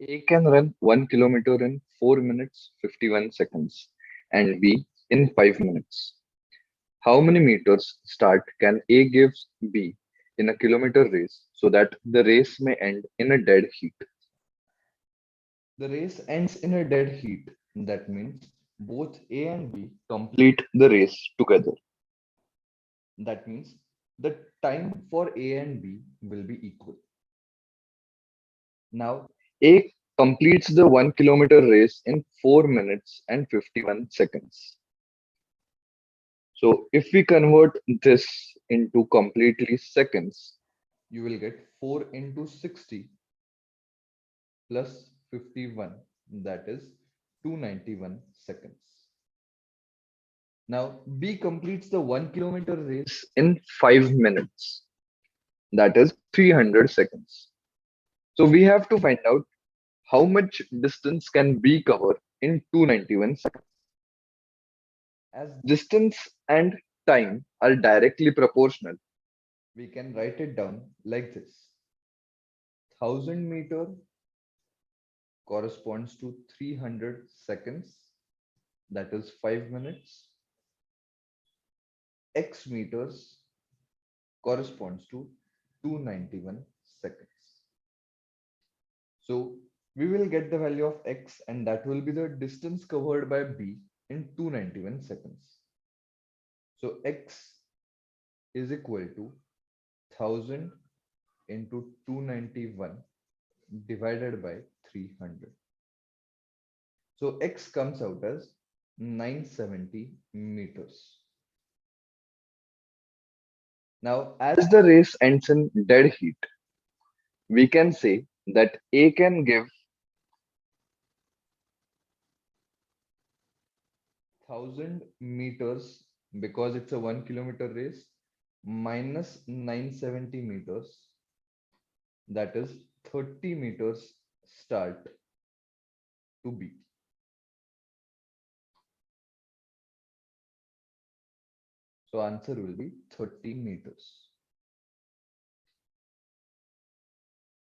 A can run 1 kilometer in 4 minutes 51 seconds and B in 5 minutes. How many meters start can A give B in a kilometer race so that the race may end in a dead heat? The race ends in a dead heat. That means both A and B complete the race together. That means the time for A and B will be equal. Now, A completes the 1 kilometer race in 4 minutes and 51 seconds. So, if we convert this into completely seconds, you will get 4 into 60 plus 51, that is 291 seconds. Now, B completes the 1 kilometer race in 5 minutes, that is 300 seconds. So, we have to find out how much distance can B cover in 291 seconds. As distance and time are directly proportional, we can write it down like this. 1000 meter corresponds to 300 seconds, that is 5 minutes. X meters corresponds to 291 seconds. So we will get the value of X, and that will be the distance covered by B in 291 seconds. So X is equal to 1000 into 291 divided by 300. So X comes out as 970 meters. Now, as the race ends in dead heat, we can say that A can give 1000 meters because it's a 1 kilometer race minus 970 meters, that is 30 meters start to B. So answer will be 30 meters.